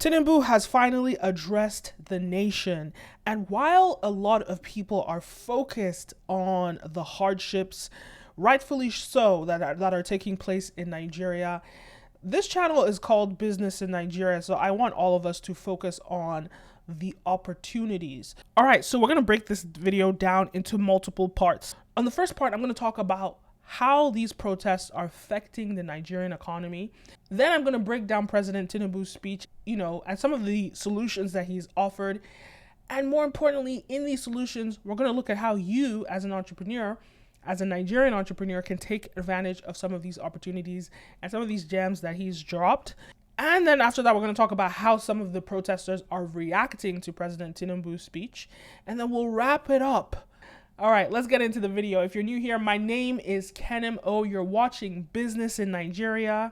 Tinubu has finally addressed the nation. And while a lot of people are focused on the hardships, rightfully so, that are taking place in Nigeria, this channel is called Business in Nigeria. So I want all of us to focus on the opportunities. All right, so we're going to break this video down into multiple parts. On the first part, I'm going to talk about how these protests are affecting the Nigerian economy. Then I'm going to break down President Tinubu's speech, and some of the solutions that he's offered. And more importantly, in these solutions, we're going to look at how you as an entrepreneur, as a Nigerian entrepreneur, can take advantage of some of these opportunities and some of these gems that he's dropped. And then after that, we're going to talk about how some of the protesters are reacting to President Tinubu's speech. And then we'll wrap it up. All right, let's get into the video. If you're new here, my name is Kenim O. You're watching Business in Nigeria,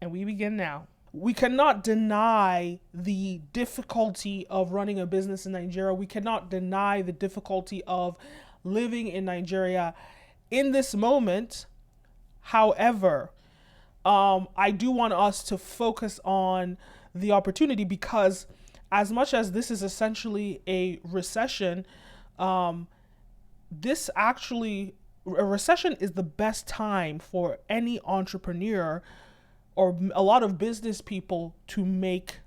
and we begin now. We cannot deny the difficulty of running a business in Nigeria. We cannot deny the difficulty of living in Nigeria in this moment. However, I do want us to focus on the opportunity, because as much as this is essentially a recession, a recession is the best time for any entrepreneur or a lot of business people to make,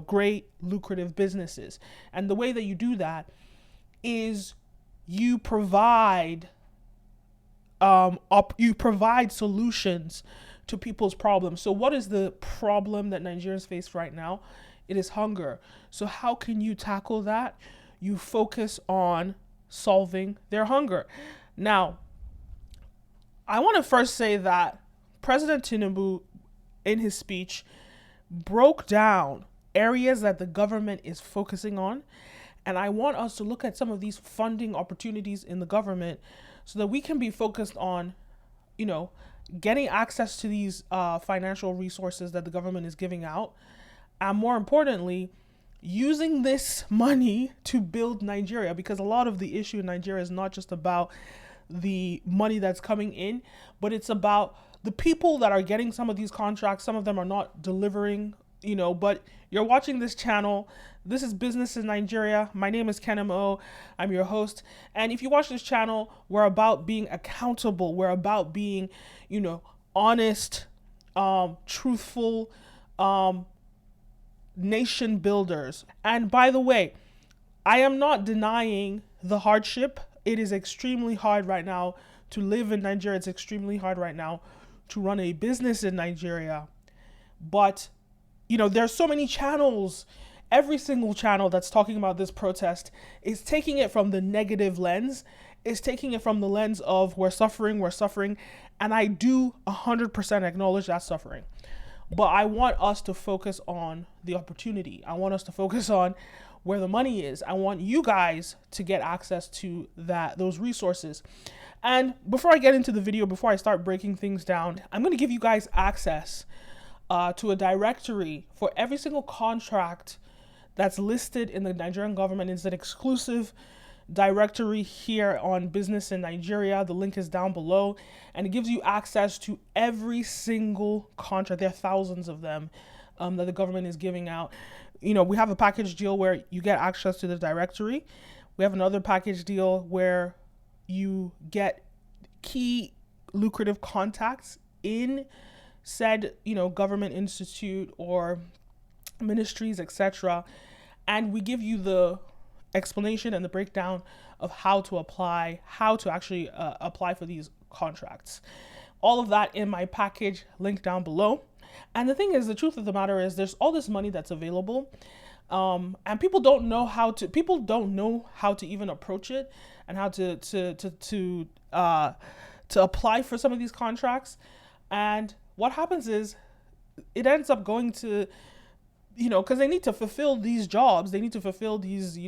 great lucrative businesses. And the way that you do that is you provide solutions to people's problems. So what is the problem that Nigerians face right now? It is hunger. So how can you tackle that? You focus on solving their hunger. Now, I want to first say that President Tinubu, in his speech, broke down areas that the government is focusing on. And I want us to look at some of these funding opportunities in the government so that we can be focused on, getting access to these financial resources that the government is giving out. And more importantly, using this money to build Nigeria, because a lot of the issue in Nigeria is not just about the money that's coming in, but it's about the people that are getting some of these contracts. Some of them are not delivering, but you're watching this channel. This is Business in Nigeria. My name is Kenim O. I'm your host. And if you watch this channel, we're about being accountable. We're about being, honest, truthful, nation builders. And by the way, I am not denying the hardship. It is extremely hard right now to live in Nigeria. It's extremely hard right now to run a business in Nigeria. But, there's so many channels. Every single channel that's talking about this protest is taking it from the negative lens, is taking it from the lens of we're suffering. And I do 100% acknowledge that suffering. But I want us to focus on the opportunity. I want us to focus on where the money is. I want you guys to get access to those resources. And before I get into the video, before I start breaking things down, I'm going to give you guys access to a directory for every single contract that's listed in the Nigerian government. It's an exclusive directory here on Business in Nigeria. The link is down below, and it gives you access to every single contract. There are thousands of them that the government is giving out. We have a package deal where you get access to the directory. We have another package deal where you get key lucrative contacts in said, government institute or ministries, etc. And we give you the explanation and the breakdown of how to actually apply for these contracts. All of that in my package, link down below. And the thing is, the truth of the matter is, there's all this money that's available, and people don't know how to even approach it and how to apply for some of these contracts. And what happens is, it ends up going to, because they need to fulfill these jobs, they need to fulfill these,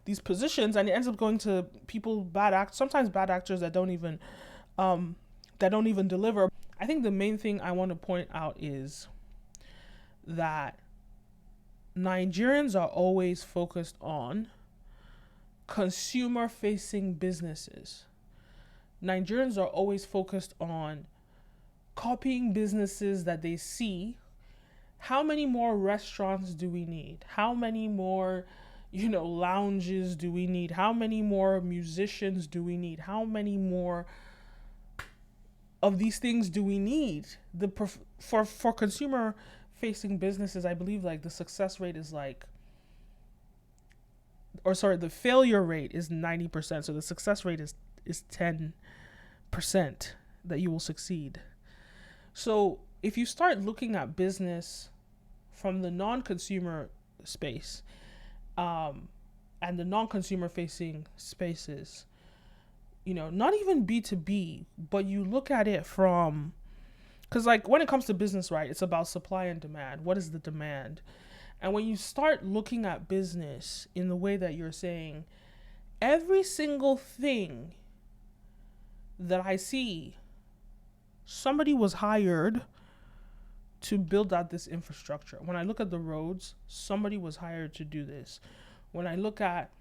these positions, and it ends up going to people, sometimes bad actors that don't even deliver. I think the main thing I want to point out is that Nigerians are always focused on consumer-facing businesses. Nigerians are always focused on copying businesses that they see How many more restaurants do we need? How many more, lounges do we need? How many more musicians do we need? How many more of these things do we need? For consumer facing businesses, I believe like the success rate is the failure rate is 90%. So the success rate is 10% that you will succeed. So if you start looking at business from the non-consumer space, and the non-consumer facing spaces, not even B2B, but you look at it from, because like when it comes to business, right, it's about supply and demand. What is the demand? And when you start looking at business in the way that you're saying, every single thing that I see, somebody was hired to build out this infrastructure. When I look at the roads, somebody was hired to do this. When I look at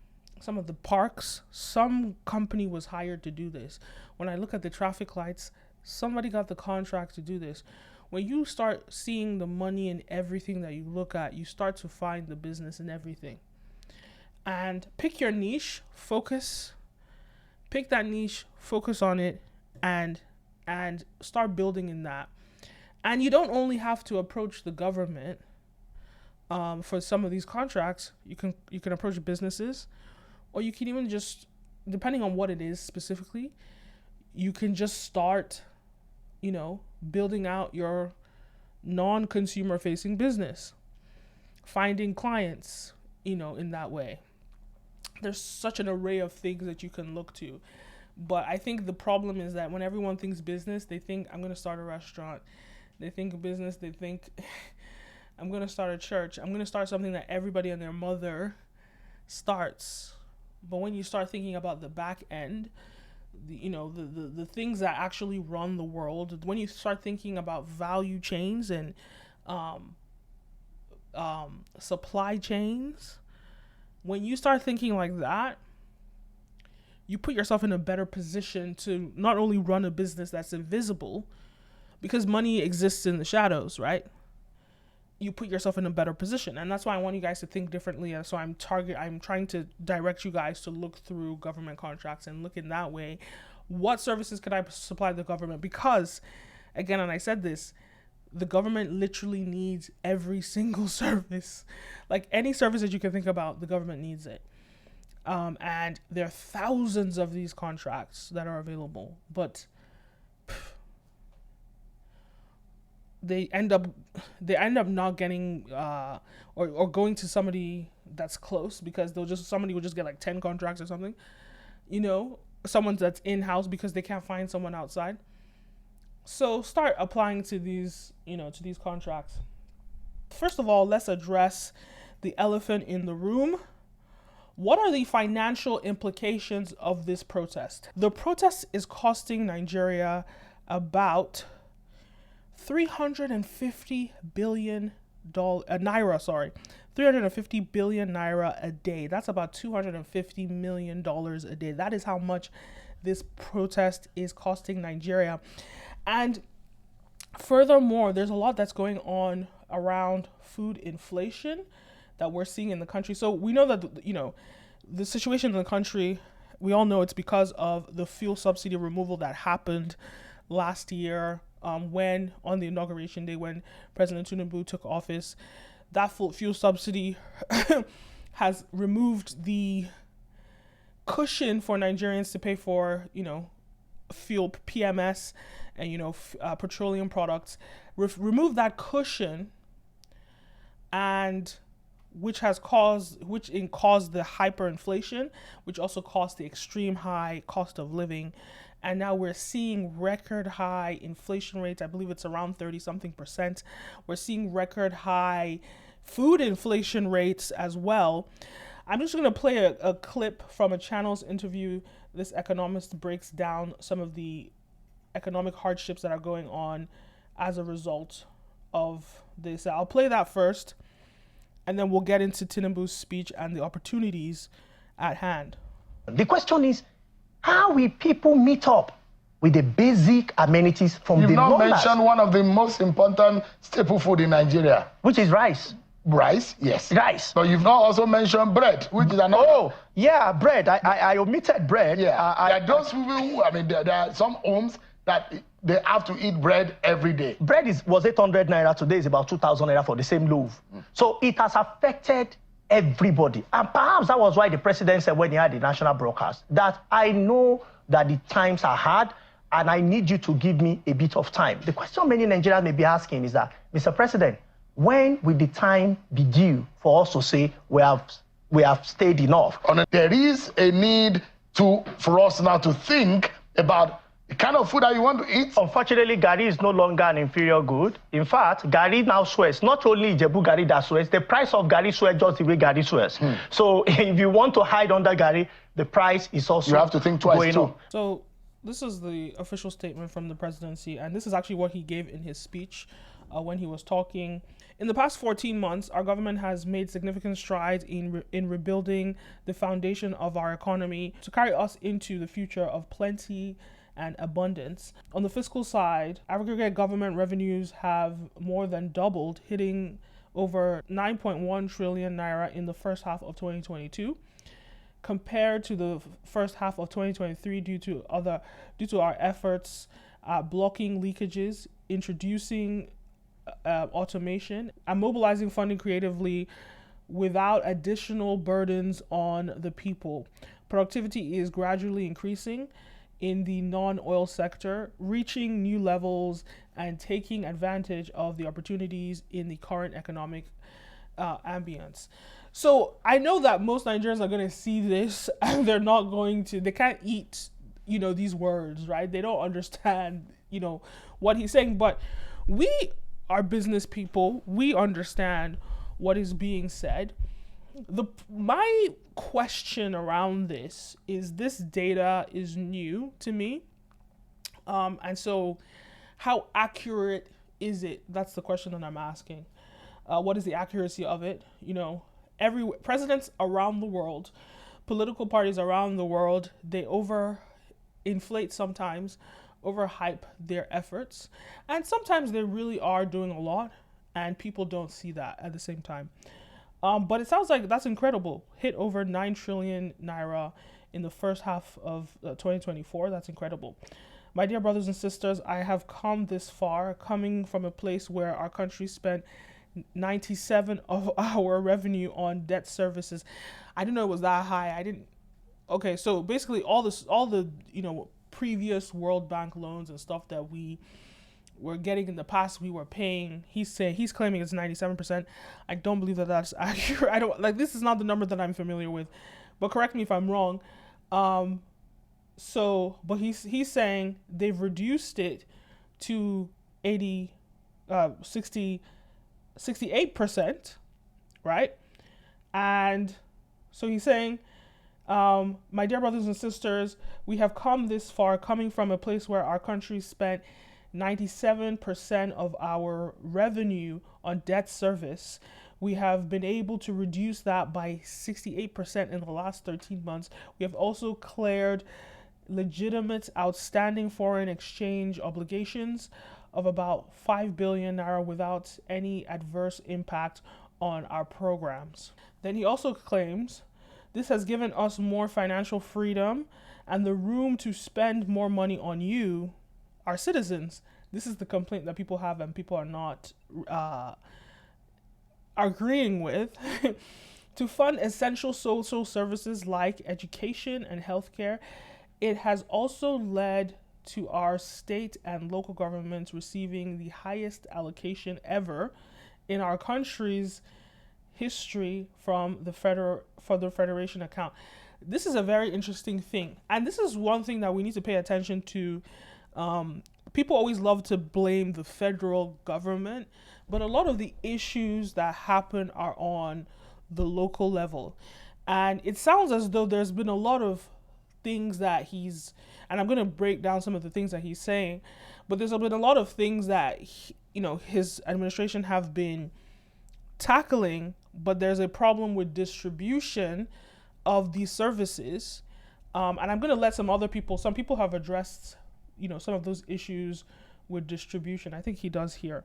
some of the parks, some company was hired to do this. When I look at the traffic lights, somebody got the contract to do this. When you start seeing the money in everything that you look at, you start to find the business in everything. And pick your niche, pick that niche, focus on it, and start building in that. And you don't only have to approach the government for some of these contracts. You can approach businesses, or you can even just, depending on what it is specifically, you can just start, building out your non-consumer facing business, finding clients, in that way. There's such an array of things that you can look to. But I think the problem is that when everyone thinks business, they think I'm going to start a restaurant. They think business, they think I'm going to start a church. I'm going to start something that everybody and their mother starts. But when you start thinking about the back end, the things that actually run the world, when you start thinking about value chains and supply chains, when you start thinking like that, you put yourself in a better position to not only run a business that's invisible, because money exists in the shadows, right? You put yourself in a better position. And that's why I want you guys to think differently. So I'm trying to direct you guys to look through government contracts and look in that way. What services could I supply the government? Because, again, and I said this, the government literally needs every single service. Like any service that you can think about, the government needs it. And there are thousands of these contracts that are available, but they end up not getting or going to somebody that's close, because somebody will just get like 10 contracts or something, someone that's in-house, because they can't find someone outside. So start applying to these contracts. First of all, let's address the elephant in the room. What are the financial implications of this protest? The protest is costing Nigeria about 350 billion naira a day. That's about $250 million a day. That is how much this protest is costing Nigeria. And furthermore, there's a lot that's going on around food inflation that we're seeing in the country. So we know that, the situation in the country, we all know it's because of the fuel subsidy removal that happened last year, when on the inauguration day, when President Tinubu took office. That fuel subsidy has removed the cushion for Nigerians to pay for, fuel, PMS, and, petroleum products. Remove that cushion, and which caused the hyperinflation, which also caused the extreme high cost of living. And now we're seeing record high inflation rates. I believe it's around 30-something%. We're seeing record high food inflation rates as well. I'm just going to play a clip from a channel's interview. This economist breaks down some of the economic hardships that are going on as a result of this. I'll play that first, and then we'll get into Tinubu's speech and the opportunities at hand. The question is, how will people meet up with the basic amenities from You've the not numbers. mentioned one of the most important staple food in Nigeria. Which is rice. Rice, yes. Rice. But you've not also mentioned bread, which is another. Oh, yeah, bread. I omitted bread. Yeah. There are those people who, there are some homes that they have to eat bread every day. Bread was 800 naira. Today is about 2,000 naira for the same loaf. So it has affected everybody. And perhaps that was why the president said when he had the national broadcast that I know that the times are hard and I need you to give me a bit of time. The question many Nigerians may be asking is that, Mr. President, when will the time be due for us to say we have stayed enough? There is a need for us now to think about the kind of food that you want to eat. Unfortunately, Gari is no longer an inferior good. In fact, Gari now swears. Not only Ijebu Gari that swears, the price of Gari swears just the way Gari swears. So if you want to hide under Gari, the price is also you have to think twice too. Up. So this is the official statement from the presidency, and this is actually what he gave in his speech when he was talking. In the past 14 months, our government has made significant strides in rebuilding the foundation of our economy to carry us into the future of plenty and abundance. On the fiscal side, aggregate government revenues have more than doubled, hitting over 9.1 trillion naira in the first half of 2022, compared to the first half of 2023 due to our efforts blocking leakages, introducing automation, and mobilizing funding creatively without additional burdens on the people. Productivity is gradually increasing in the non-oil sector, reaching new levels and taking advantage of the opportunities in the current economic ambience. So I know that most Nigerians are going to see this and they can't eat, these words, right? They don't understand, what he's saying, but we are business people. We understand what is being said. My question around this data is new to me. And so how accurate is it? That's the question that I'm asking. What is the accuracy of it? Presidents around the world, political parties around the world, they overinflate sometimes, overhype their efforts, and sometimes they really are doing a lot and people don't see that at the same time. But it sounds like that's incredible. Hit over 9 trillion naira in the first half of 2024. That's incredible. My dear brothers and sisters, I have come this far, coming from a place where our country spent 97% of our revenue on debt services. I didn't know it was that high. Okay, so basically all the previous World Bank loans and stuff that we were getting in the past, we were paying. He's claiming it's 97%. I don't believe that that's accurate. This is not the number that I'm familiar with, but correct me if I'm wrong. But he's saying they've reduced it to 68%, right? And so he's saying, my dear brothers and sisters, we have come this far, coming from a place where our country spent 97% of our revenue on debt service. We have been able to reduce that by 68% in the last 13 months. We have also cleared legitimate outstanding foreign exchange obligations of about 5 billion naira without any adverse impact on our programs. Then he also claims this has given us more financial freedom and the room to spend more money on you, our citizens. This is the complaint that people have and people are not agreeing with. To fund essential social services like education and healthcare. It has also led to our state and local governments receiving the highest allocation ever in our country's history from the federation account. This is a very interesting thing, and this is one thing that we need to pay attention to. People always love to blame the federal government, but a lot of the issues that happen are on the local level, and it sounds as though there's been a lot of things that and I'm going to break down some of the things that he's saying, but there's been a lot of things that his administration have been tackling, but there's a problem with distribution of these services. And I'm going to let some people have addressed, some of those issues with distribution. I think he does here.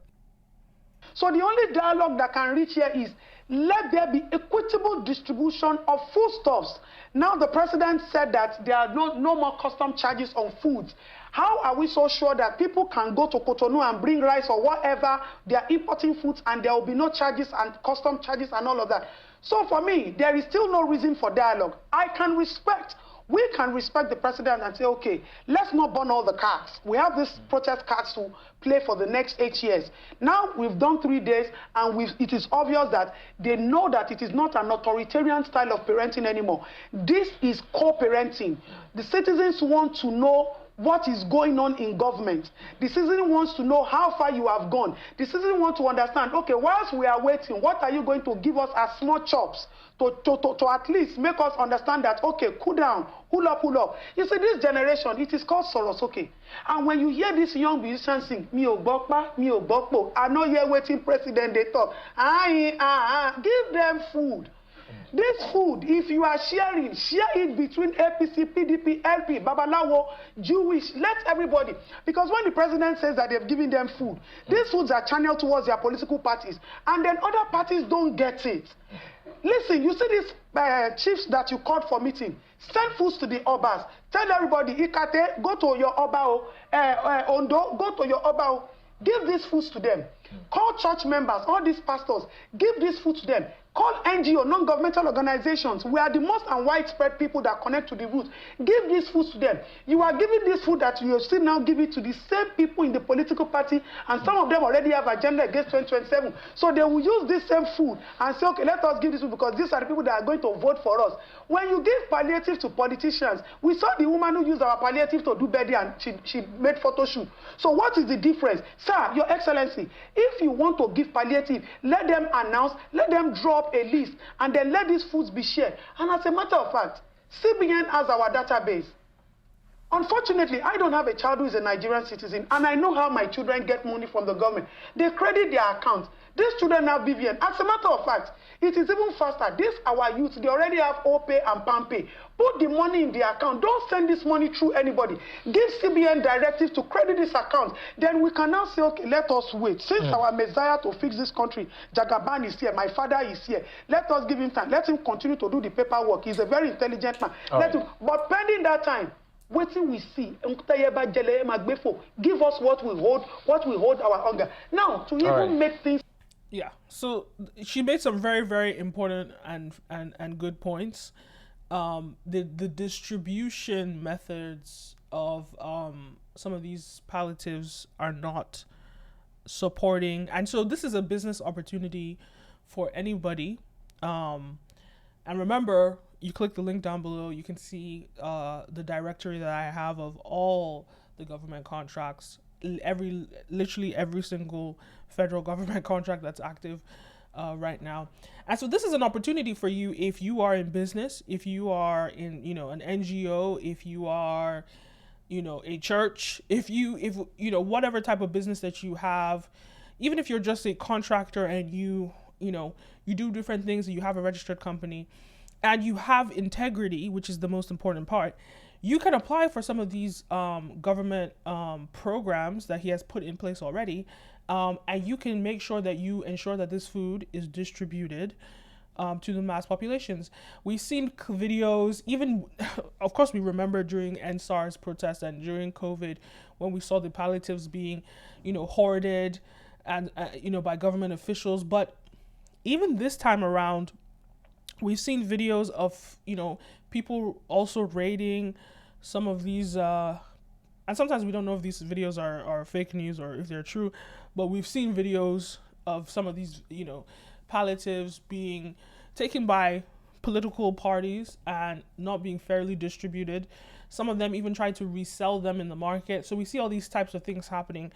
So the only dialogue that can reach here is let there be equitable distribution of foodstuffs. Now the president said that there are no more custom charges on foods. How are we so sure that people can go to Cotonou and bring rice or whatever, they are importing foods and there will be no charges and custom charges and all of that? So for me, there is still no reason for dialogue. We can respect the president and say, okay, let's not burn all the cards. We have this protest cards to play for the next 8 years. Now we've done 3 days and it is obvious that they know that it is not an authoritarian style of parenting anymore. This is co-parenting. The citizens want to know what is going on in government. The citizen wants to know how far you have gone. The citizen wants to understand, okay, whilst we are waiting, what are you going to give us as small chops to at least make us understand that, okay, cool down, pull up. You see, this generation, it is called Soros, okay? And when you hear this young musician sing, mi o gbokpo, I know you're waiting president, they talk. Give them food. This food, if you are sharing, share it between APC, PDP, LP, Babalawo, Jewish, let everybody. Because when the president says that they've given them food, these foods are channeled towards their political parties, and then other parties don't get it. Listen, you see these chiefs that you called for meeting, send foods to the Obas. Tell everybody, Ikate, go to your Obao, Ondo, go to your Obao. Give these foods to them. Call church members, all these pastors, give these food to them. Call NGO, non-governmental organizations. We are the most and widespread people that connect to the roots. Give these food to them. You are giving this food that you still now give it to the same people in the political party, and some of them already have agenda against 2027. So they will use this same food and say, okay, let us give this food because these are the people that are going to vote for us. When you give palliative to politicians, we saw the woman who used our palliative to do birthday and she made photo shoot. So what is the difference? Sir, Your Excellency, if you want to give palliative, let them announce, let them drop a list, and then let these foods be shared. And as a matter of fact, CBN has our database. Unfortunately, I don't have a child who is a Nigerian citizen, and I know how my children get money from the government. They credit their account. These children have BVN. As a matter of fact, it is even faster. This our youth, they already have OPay and PAMPay. Put the money in the account. Don't send this money through anybody. Give CBN directives to credit this account. Then we can now say, okay, let us wait. Since our Messiah to fix this country, Jagaban is here, my father is here. Let us give him time. Let him continue to do the paperwork. He's a very intelligent man. But pending that time, waiting we see, give us what we hold our hunger. Now, to even make things. Yeah, so she made some very, very important and good points. The distribution methods of some of these palliatives are not supporting, and so this is a business opportunity for anybody. And remember, you click the link down below, you can see the directory that I have of all the government contracts, literally every single federal government contract that's active right now. And so this is an opportunity for you if you are in business, if you are in, an NGO, if you are, a church, if whatever type of business that you have, even if you're just a contractor and you do different things and you have a registered company and you have integrity, which is the most important part, you can apply for some of these government programs that he has put in place already, and you can make sure that you ensure that this food is distributed to the mass populations. We've seen videos, even, of course, we remember during NSARS protests and during COVID when we saw the palliatives being, hoarded and, by government officials. But even this time around, we've seen videos of, people also raiding some of these, and sometimes we don't know if these videos are fake news or if they're true, but we've seen videos of some of these, palliatives being taken by political parties and not being fairly distributed. Some of them even try to resell them in the market. So we see all these types of things happening.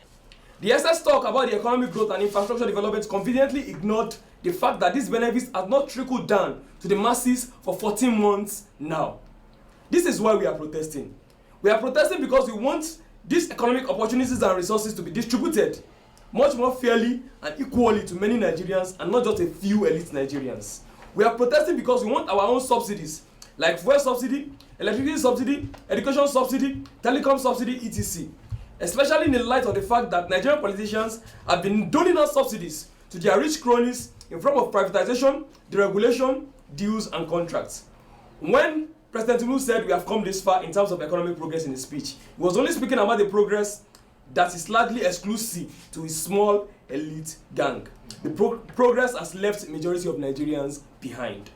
The excess talk about the economic growth and infrastructure development conveniently ignored the fact that these benefits have not trickled down to the masses for 14 months now. This is why we are protesting. We are protesting because we want these economic opportunities and resources to be distributed much more fairly and equally to many Nigerians and not just a few elite Nigerians. We are protesting because we want our own subsidies like fuel subsidy, electricity subsidy, education subsidy, telecom subsidy, etc. especially in the light of the fact that Nigerian politicians have been doling out subsidies to their rich cronies in form of privatization, deregulation, deals, and contracts. When President Tinubu said we have come this far in terms of economic progress in his speech, he was only speaking about the progress that is largely exclusive to his small elite gang. The progress has left the majority of Nigerians behind.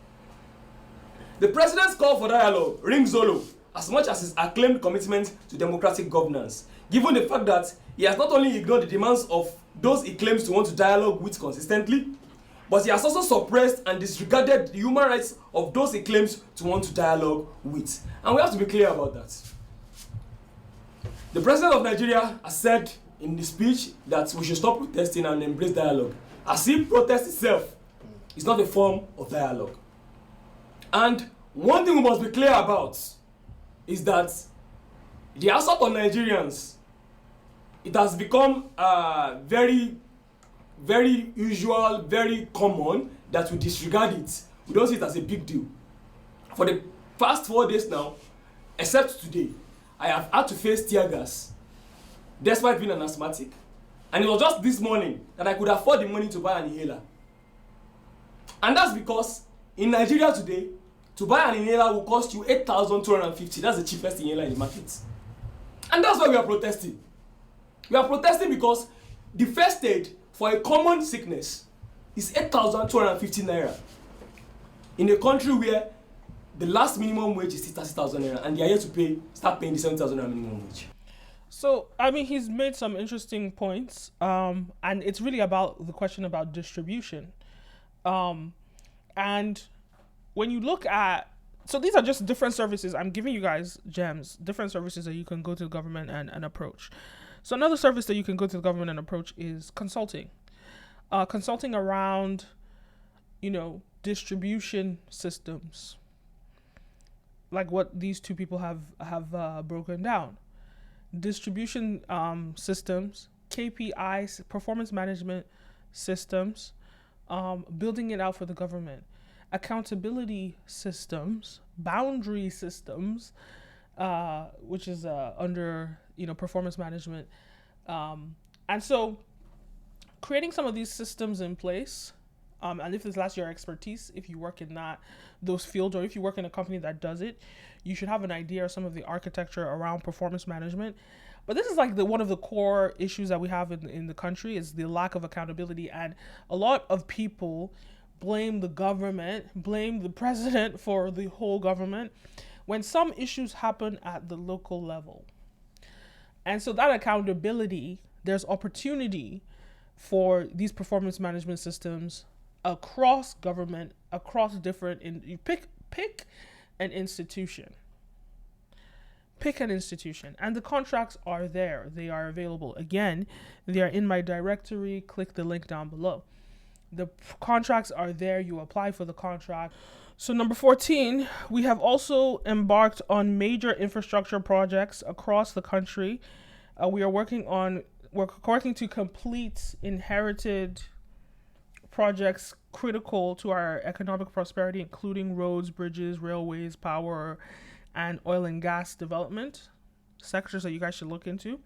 The president's call for dialogue rings hollow as much as his acclaimed commitment to democratic governance, given the fact that he has not only ignored the demands of those he claims to want to dialogue with consistently, but he has also suppressed and disregarded the human rights of those he claims to want to dialogue with. And we have to be clear about that. The president of Nigeria has said in the speech that we should stop protesting and embrace dialogue, as if protest itself is not a form of dialogue. And one thing we must be clear about is that the assault on Nigerians, it has become very, very usual, very common that we disregard it. We don't see it as a big deal. For the past 4 days now, except today, I have had to face tear gas despite being an asthmatic. And it was just this morning that I could afford the money to buy an inhaler. And that's because in Nigeria today, to buy an inhaler will cost you 8,250. That's the cheapest inhaler in the market. And that's why we are protesting. We are protesting because the first aid for a common sickness is 8,250 naira. In a country where the last minimum wage is 30,000 naira and they are here to start paying the 7,000 naira minimum wage. So, I mean, he's made some interesting points, and it's really about the question about distribution. And when you look at, so these are just different services. I'm giving you guys gems, different services that you can go to the government and approach. So another service that you can go to the government and approach is consulting. Consulting around, distribution systems, like what these two people have broken down. Distribution systems, KPIs, performance management systems, building it out for the government, accountability systems, boundary systems, which is under performance management, and so creating some of these systems in place. And if that's your expertise, if you work in those fields, or if you work in a company that does it, you should have an idea of some of the architecture around performance management. But this is like one of the core issues that we have in the country is the lack of accountability. And a lot of people blame the government, blame the president for the whole government, when some issues happen at the local level. And so that accountability, there's opportunity for these performance management systems across government, across different, you pick an institution. Pick an institution. And the contracts are there. They are available. Again, they are in my directory. Click the link down below. The contracts are there. You apply for the contract. So number 14, we have also embarked on major infrastructure projects across the country. We're working to complete inherited projects critical to our economic prosperity, including roads, bridges, railways, power, and oil and gas development sectors that you guys should look into.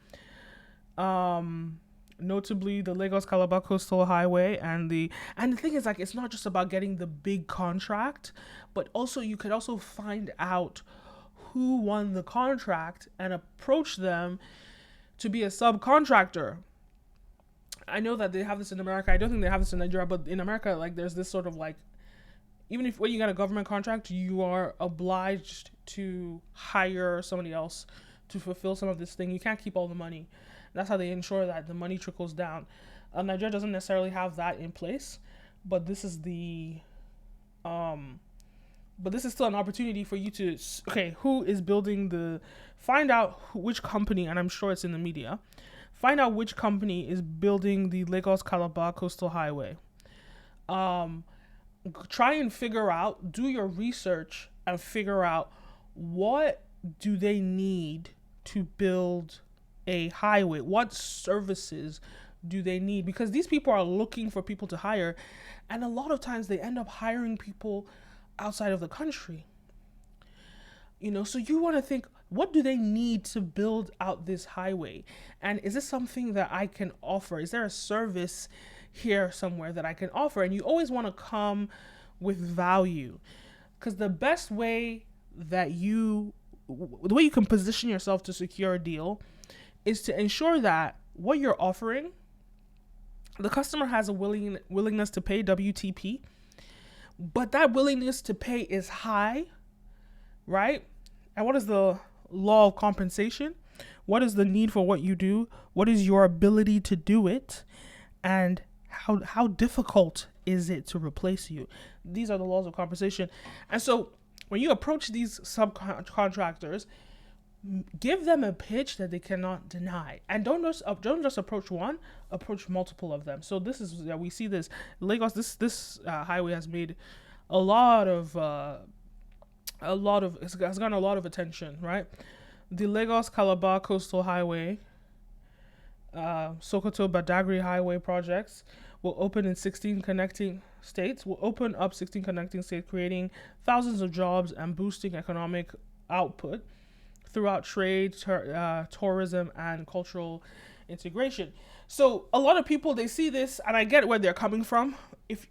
Notably the Lagos-Calabar Coastal Highway and the thing is, like, it's not just about getting the big contract, but also you could also find out who won the contract and approach them to be a subcontractor. I know that they have this in America. I don't think they have this in Nigeria, but in America, like, there's this sort of like, even if when you get a government contract, you are obliged to hire somebody else to fulfill some of this thing. You can't keep all the money. That's how they ensure that the money trickles down. Nigeria doesn't necessarily have that in place, but this is still an opportunity for you to, who is building find out which company, and I'm sure it's in the media, find out which company is building the Lagos-Calabar Coastal Highway. Try and figure out, do your research and figure out what do they need to build a highway? What services do they need? Because these people are looking for people to hire, and a lot of times they end up hiring people outside of the country. So you want to think, what do they need to build out this highway? And is this something that I can offer? Is there a service here somewhere that I can offer? And you always want to come with value, because the way you can position yourself to secure a deal is to ensure that what you're offering, the customer has a willingness to pay, WTP, but that willingness to pay is high, right? And what is the law of compensation? What is the need for what you do? What is your ability to do it? And how difficult is it to replace you? These are the laws of compensation. And so when you approach these subcontractors, give them a pitch that they cannot deny, and don't just approach one, approach multiple of them. So this is we see this Lagos. This highway has made a lot of has gotten a lot of attention, right? The Lagos Calabar Coastal Highway, Sokoto Badagry Highway projects will open in 16 connecting states. Will open up 16 connecting states, creating thousands of jobs and boosting economic output throughout trade, tourism, and cultural integration. So a lot of people, they see this, and I get where they're coming from. If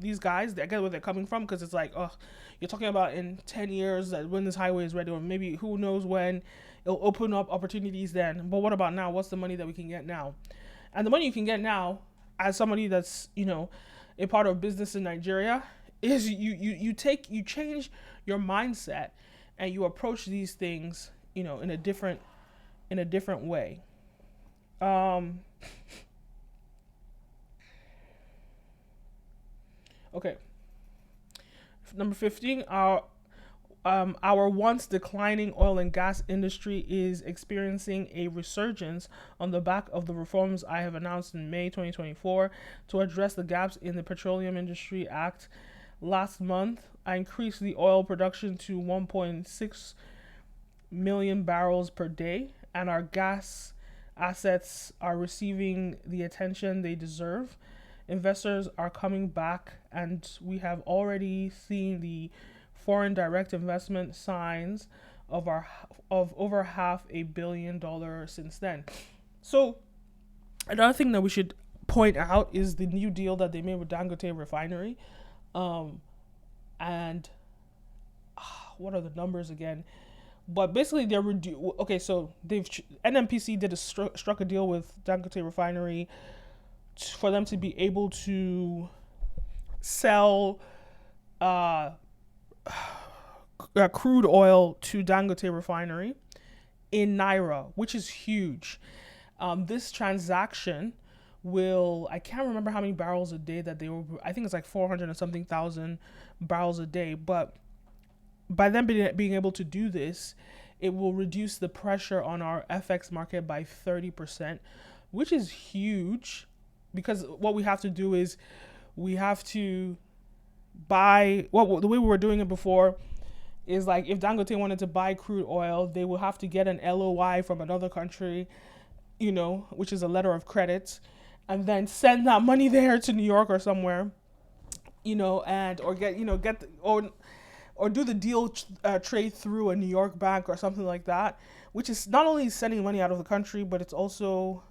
these guys, I get where they're coming from, because it's like, oh, you're talking about in 10 years that when this highway is ready, or maybe who knows when it'll open up opportunities then. But what about now? What's the money that we can get now? And the money you can get now, as somebody that's a part of business in Nigeria, is you change your mindset and you approach these things in a different way. Okay. Number 15, our once declining oil and gas industry is experiencing a resurgence on the back of the reforms I have announced in May 2024 to address the gaps in the Petroleum Industry Act. Last month, I increased the oil production to 1.6 million barrels per day, and our gas assets are receiving the attention they deserve. Investors are coming back, and we have already seen the foreign direct investment signs of over $500 million since then. So another thing that we should point out is the new deal that they made with Dangote Refinery. And what are the numbers again? But basically they're so NNPC struck a deal with Dangote Refinery for them to be able to sell crude oil to Dangote Refinery in Naira, which is huge. This transaction I can't remember how many barrels a day that they were, I think it's like 400 and something thousand barrels a day, but by them being able to do this, it will reduce the pressure on our FX market by 30%, which is huge, because what we have to do is we have to buy, the way we were doing it before is like, if Dangote wanted to buy crude oil, they will have to get an LOI from another country, which is a letter of credit, and then send that money there to New York or somewhere, and or do the deal trade through a New York bank or something like that, which is not only sending money out of the country, but it's also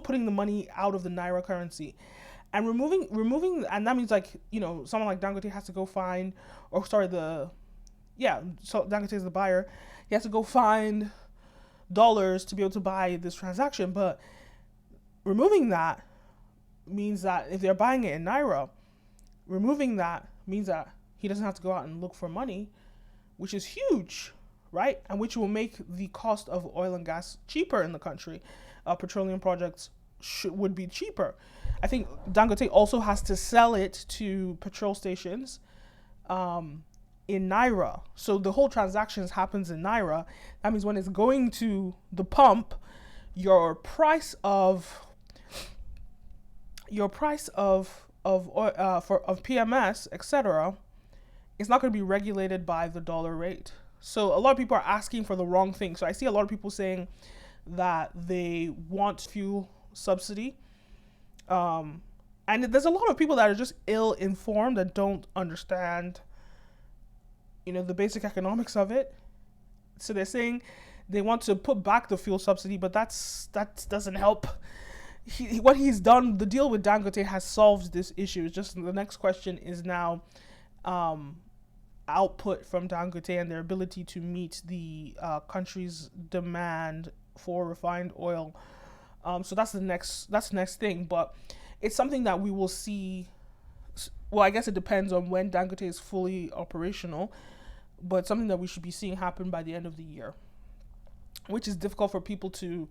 putting the money out of the Naira currency. And removing, and that means like, someone like Dangote has to go find, so Dangote is the buyer, he has to go find dollars to be able to buy this transaction. But removing that means that if they're buying it in Naira, removing that means that he doesn't have to go out and look for money, which is huge, right? And which will make the cost of oil and gas cheaper in the country. Petroleum projects would be cheaper. I think Dangote also has to sell it to petrol stations in Naira. So the whole transactions happens in Naira. That means when it's going to the pump, your price of PMS, etc., is not going to be regulated by the dollar rate. So a lot of people are asking for the wrong thing. So I see a lot of people saying that they want fuel subsidy. And there's a lot of people that are just ill-informed, that don't understand the basic economics of it. So they're saying they want to put back the fuel subsidy, but that doesn't help. What he's done, the deal with Dangote has solved this issue. It's just the next question is now output from Dangote and their ability to meet the country's demand for refined oil. So that's the next thing. But it's something that we will see. Well, I guess it depends on when Dangote is fully operational, but something that we should be seeing happen by the end of the year, which is difficult for people to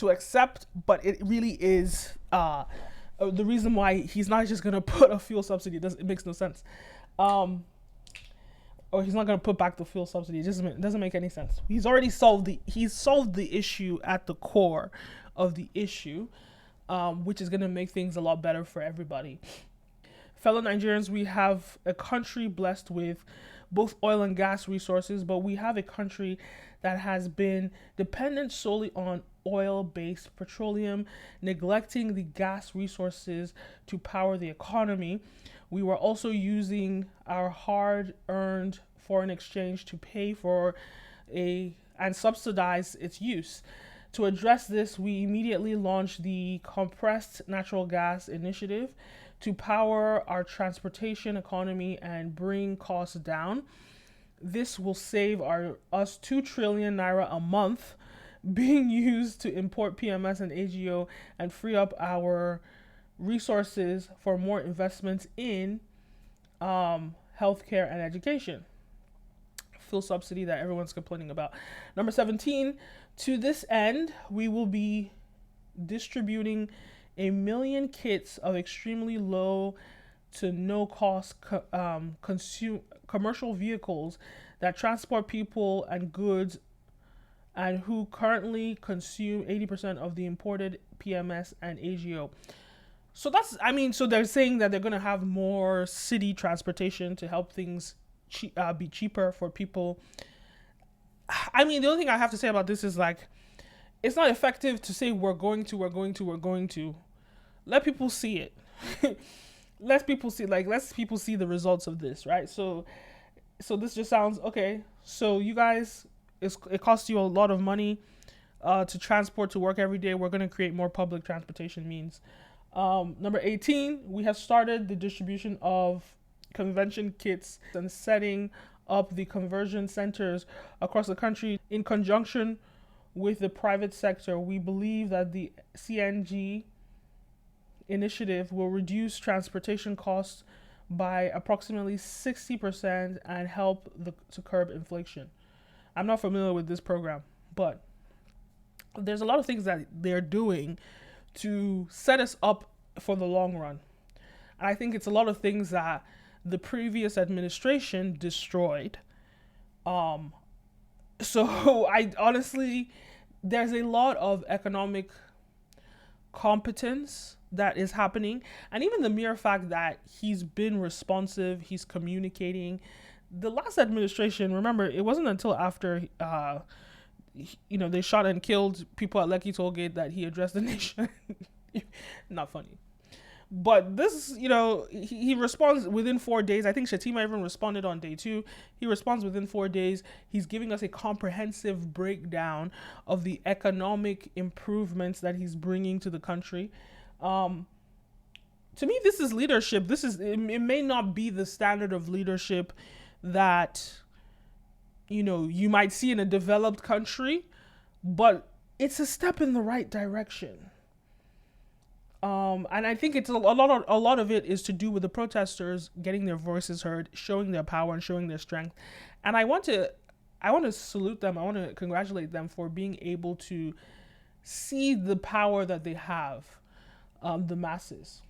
accept, but it really is the reason why he's not just going to put a fuel subsidy. It makes no sense. Or he's not going to put back the fuel subsidy. It doesn't make any sense. He's already solved the issue at the core of the issue, which is going to make things a lot better for everybody. Fellow Nigerians, we have a country blessed with both oil and gas resources, but we have a country that has been dependent solely on oil-based petroleum, neglecting the gas resources to power the economy. We were also using our hard-earned foreign exchange to pay for and subsidize its use. To address this, we immediately launched the Compressed Natural Gas Initiative to power our transportation economy and bring costs down. This will save us 2 trillion naira a month being used to import PMS and AGO and free up our resources for more investments in healthcare and education. Fuel subsidy that everyone's complaining about. Number 17, to this end, we will be distributing 1 million kits of extremely low to no cost commercial vehicles that transport people and goods and who currently consume 80% of the imported PMS and AGO. So so they're saying that they're going to have more city transportation to help things be cheaper for people. The only thing I have to say about this is it's not effective to say we're going to. Let people see it. Let people see the results of this, right? So this just sounds okay. So you guys, it costs you a lot of money to transport to work every day. We're going to create more public transportation means. Number 18, we have started the distribution of convention kits and setting up the conversion centers across the country in conjunction with the private sector. We believe that the CNG initiative will reduce transportation costs by approximately 60% and help to curb inflation. I'm not familiar with this program, but there's a lot of things that they're doing to set us up for the long run. And I think it's a lot of things that the previous administration destroyed. So I honestly, there's a lot of economic competence that is happening, and even the mere fact that he's been responsive, he's communicating. The last administration, remember, it wasn't until after they shot and killed people at Lekki Tollgate that he addressed the nation. Not funny. But this, he responds within 4 days. I think Shatima even responded on day 2. He responds within 4 days. He's giving us a comprehensive breakdown of the economic improvements that he's bringing to the country. To me, this is leadership. It may not be the standard of leadership that, you might see in a developed country, but it's a step in the right direction. And I think it's a lot of it is to do with the protesters getting their voices heard, showing their power and showing their strength. And I want to salute them. I want to congratulate them for being able to see the power that they have, the masses.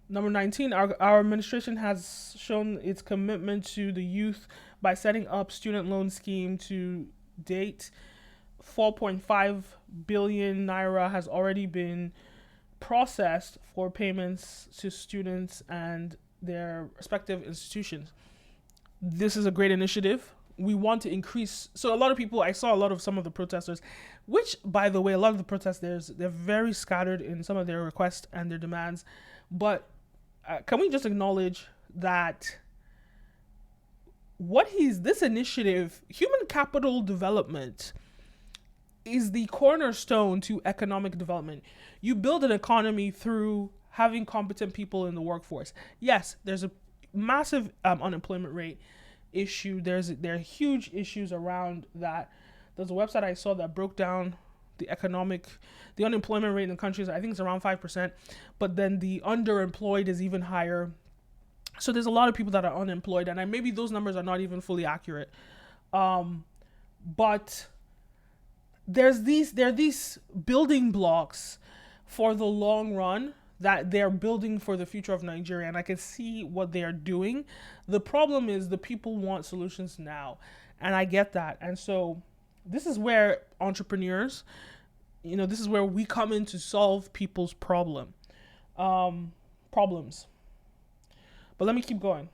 Number 19, our administration has shown its commitment to the youth by setting up student loan scheme. To date, 4.5 billion naira has already been processed for payments to students and their respective institutions. This is a great initiative. We want to increase. So a lot of people, I saw some of the protesters, which, by the way, a lot of the protesters, they're very scattered in some of their requests and their demands. But can we just acknowledge that this initiative, human capital development, is the cornerstone to economic development. You build an economy through having competent people in the workforce. Yes, there's a massive unemployment rate issue. There are huge issues around that. There's a website I saw that broke down the unemployment rate in the countries. I think it's around 5%, but then the underemployed is even higher. So there's a lot of people that are unemployed, and maybe those numbers are not even fully accurate. But there are these building blocks for the long run that they're building for the future of Nigeria, and I can see what they are doing. The problem is the people want solutions now, and I get that. And so this is where entrepreneurs, this is where we come in to solve people's problems. But let me keep going.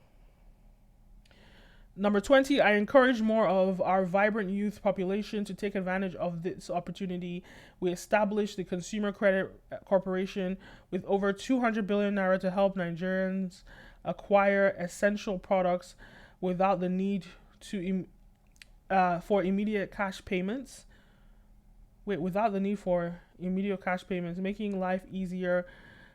Number 20, I encourage more of our vibrant youth population to take advantage of this opportunity. We established the Consumer Credit Corporation with over 200 billion naira to help Nigerians acquire essential products without the need for immediate cash payments. Making life easier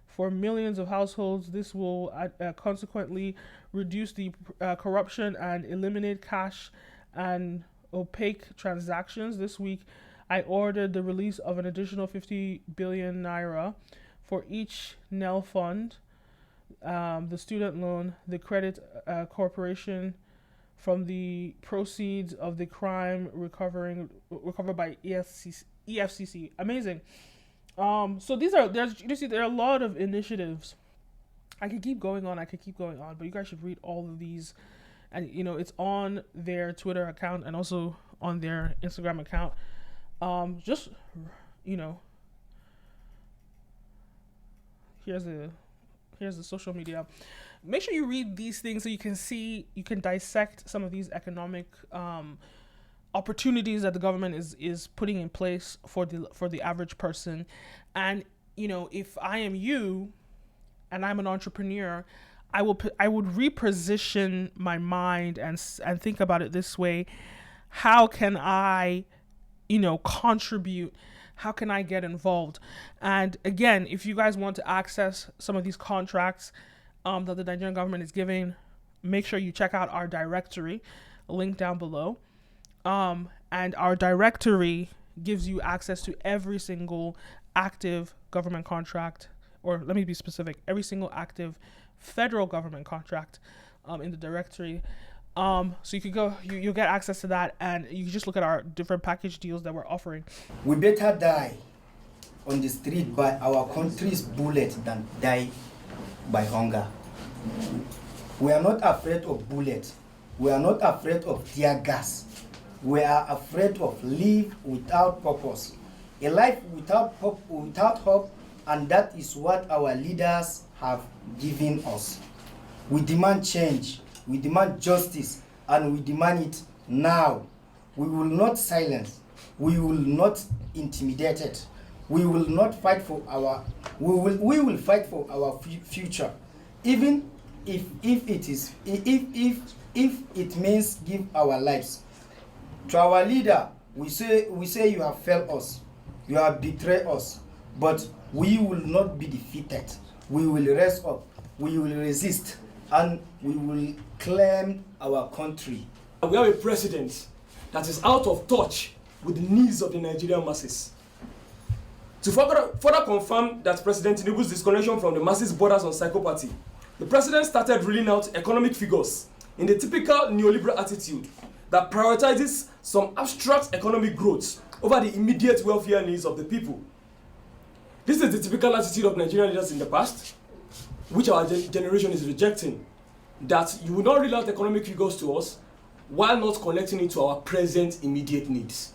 for millions of households. This will consequently reduce the corruption and eliminate cash and opaque transactions. This week, I ordered the release of an additional 50 billion naira for each NEL fund, the student loan, the credit corporation, from the proceeds of the crime recovered by EFCC. Amazing. So there are a lot of initiatives. I could keep going on, but you guys should read all of these. And, it's on their Twitter account and also on their Instagram account. Here's the social media. Make sure you read these things so you can dissect some of these economic opportunities that the government is putting in place for the average person. And if I am you and I'm an entrepreneur, I would reposition my mind and think about it this way: how can I contribute? How can I get involved? And again, if you guys want to access some of these contracts that the Nigerian government is giving, make sure you check out our directory, link down below. And our directory gives you access to every single active government contract, or let me be specific, every single active federal government contract in the directory. So you could go, you'll get access to that, and you can just look at our different package deals that we're offering. We better die on the street by our country's bullet than die by hunger. We are not afraid of bullets. We are not afraid of tear gas. We are afraid of life without purpose. A life without hope, and that is what our leaders have given us. We demand change, we demand justice, and we demand it now. We will not silence, we will not intimidate it. We will not fight for we will fight for our future, even if it means give our lives. To our leader, we say you have failed us, you have betrayed us, but we will not be defeated. We will rise up, we will resist, and we will claim our country. We have a president that is out of touch with the needs of the Nigerian masses. To further confirm that President Tinubu's disconnection from the masses borders on psychopathy, the president started reading out economic figures in the typical neoliberal attitude that prioritizes some abstract economic growth over the immediate welfare needs of the people. This is the typical attitude of Nigerian leaders in the past, which our generation is rejecting, that you will not read out economic figures to us while not connecting it to our present immediate needs.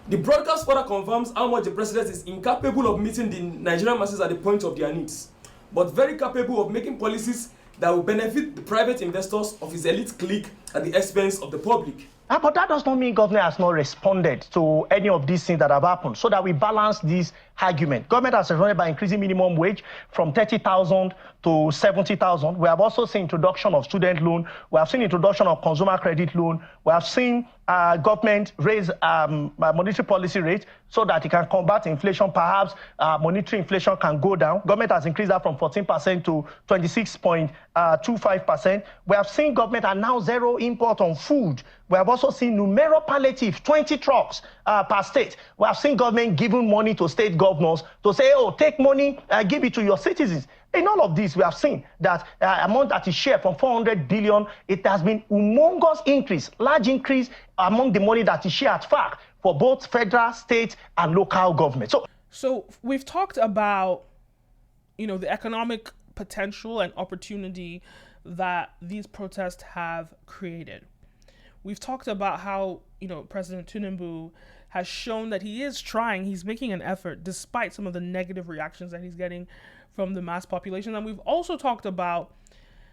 The broadcast further confirms how much the president is incapable of meeting the Nigerian masses at the point of their needs, but very capable of making policies that will benefit the private investors of his elite clique at the expense of the public. But that does not mean government has not responded to any of these things that have happened, so that we balance this argument. Government has responded by increasing minimum wage from 30,000 to 70,000. We have also seen introduction of student loan. We have seen introduction of consumer credit loan. We have seen government raise monetary policy rate so that it can combat inflation. Perhaps monetary inflation can go down. Government has increased that from 14% to 26.25%. We have seen government announce zero import on food. We have also seen numerous palliative, 20 trucks per state. We have seen government giving money to state governors to say, oh, take money and give it to your citizens. In all of this, we have seen that amount that is shared from 400 billion, it has been humongous increase, large increase among the money that is shared at FAC for both federal, state, and local government. So we've talked about, the economic potential and opportunity that these protests have created. We've talked about how, President Tinubu has shown that he is trying, he's making an effort despite some of the negative reactions that he's getting from the mass population. And we've also talked about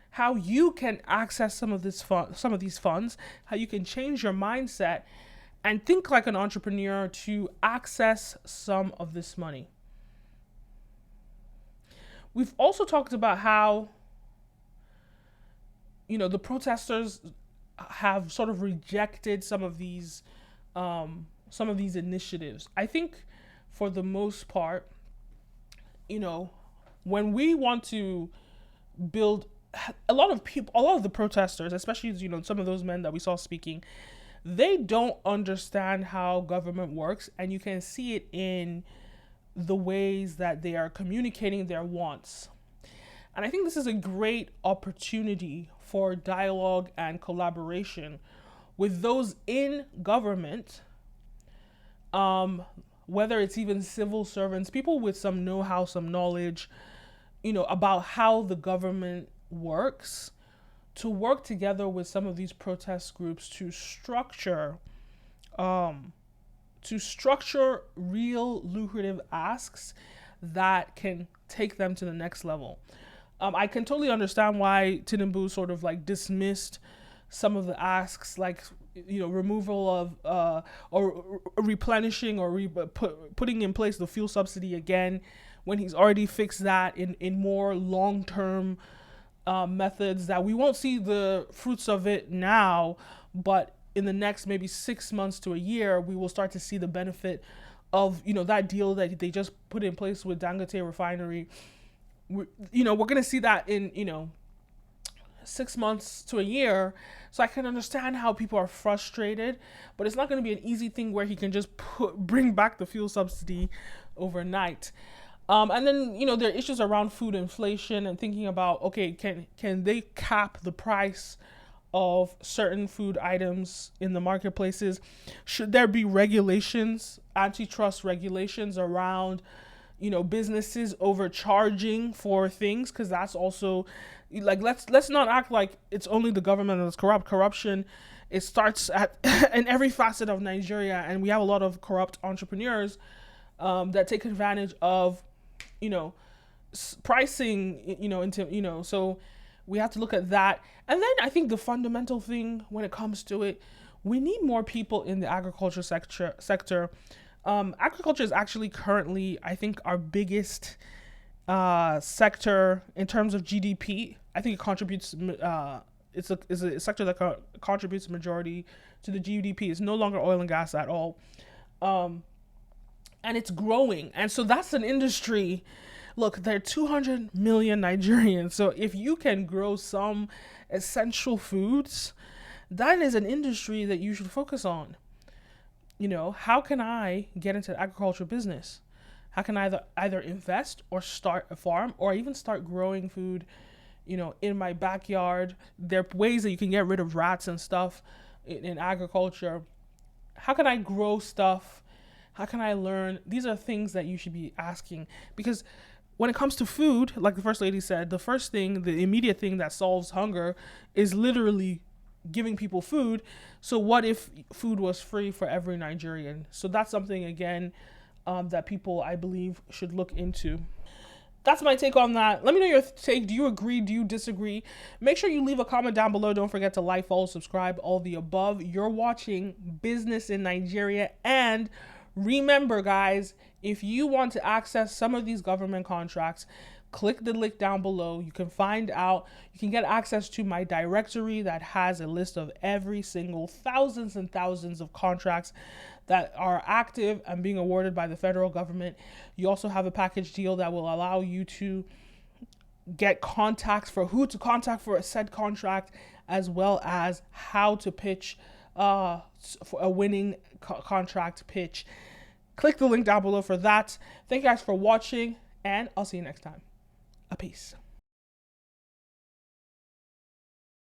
how you can access some of these funds, how you can change your mindset and think like an entrepreneur to access some of this money. We've also talked about how, the protesters have sort of rejected some of these initiatives. I think for the most part, when we want to build, a lot of the protesters, especially, some of those men that we saw speaking, they don't understand how government works, and you can see it in the ways that they are communicating their wants. And I think this is a great opportunity for dialogue and collaboration with those in government, whether it's even civil servants, people with some know-how, some knowledge, about how the government works, to work together with some of these protest groups to structure real lucrative asks that can take them to the next level. I can totally understand why Tinubu sort of like dismissed some of the asks, like, removal of or replenishing or putting in place the fuel subsidy again, when he's already fixed that in more long-term methods that we won't see the fruits of it now, but in the next maybe 6 months to a year, we will start to see the benefit of, that deal that they just put in place with Dangote Refinery. We're going to see that in, 6 months to a year. So I can understand how people are frustrated, but it's not going to be an easy thing where he can just bring back the fuel subsidy overnight. And then, there are issues around food inflation and thinking about, okay, can they cap the price of certain food items in the marketplaces? Should there be regulations, antitrust regulations around, businesses overcharging for things? Because that's also, like, let's not act like it's only the government that's corrupt. Corruption, it starts in every facet of Nigeria, and we have a lot of corrupt entrepreneurs that take advantage of, pricing, so we have to look at that. And then I think the fundamental thing when it comes to it, we need more people in the agriculture sector. Agriculture is actually currently, I think, our biggest sector in terms of GDP. I think it contributes, it's a sector that contributes majority to the GDP. It's no longer oil and gas at all. And it's growing. And so that's an industry. Look, there are 200 million Nigerians. So if you can grow some essential foods, that is an industry that you should focus on. How can I get into the agriculture business? How can I either invest or start a farm or even start growing food, in my backyard? There are ways that you can get rid of rats and stuff in agriculture. How can I grow stuff? How can I learn? These are things that you should be asking, because when it comes to food, like the First Lady said, the immediate thing that solves hunger is literally giving people food. So what if food was free for every Nigerian? So that's something, again, that people, I believe, should look into. That's my take on that. Let me know your take. Do you agree? Do you disagree? Make sure you leave a comment down below. Don't forget to like, follow, subscribe, all the above. You're watching Business in Nigeria, and Remember, guys, if you want to access some of these government contracts, click the link down below. You can find out, you can get access to my directory that has a list of every single thousands and thousands of contracts that are active and being awarded by the federal government. You also have a package deal that will allow you to get contacts for who to contact for a said contract, as well as how to pitch for a winning contract pitch. Click the link down below for that. Thank you guys for watching, and I'll see you next time. A peace.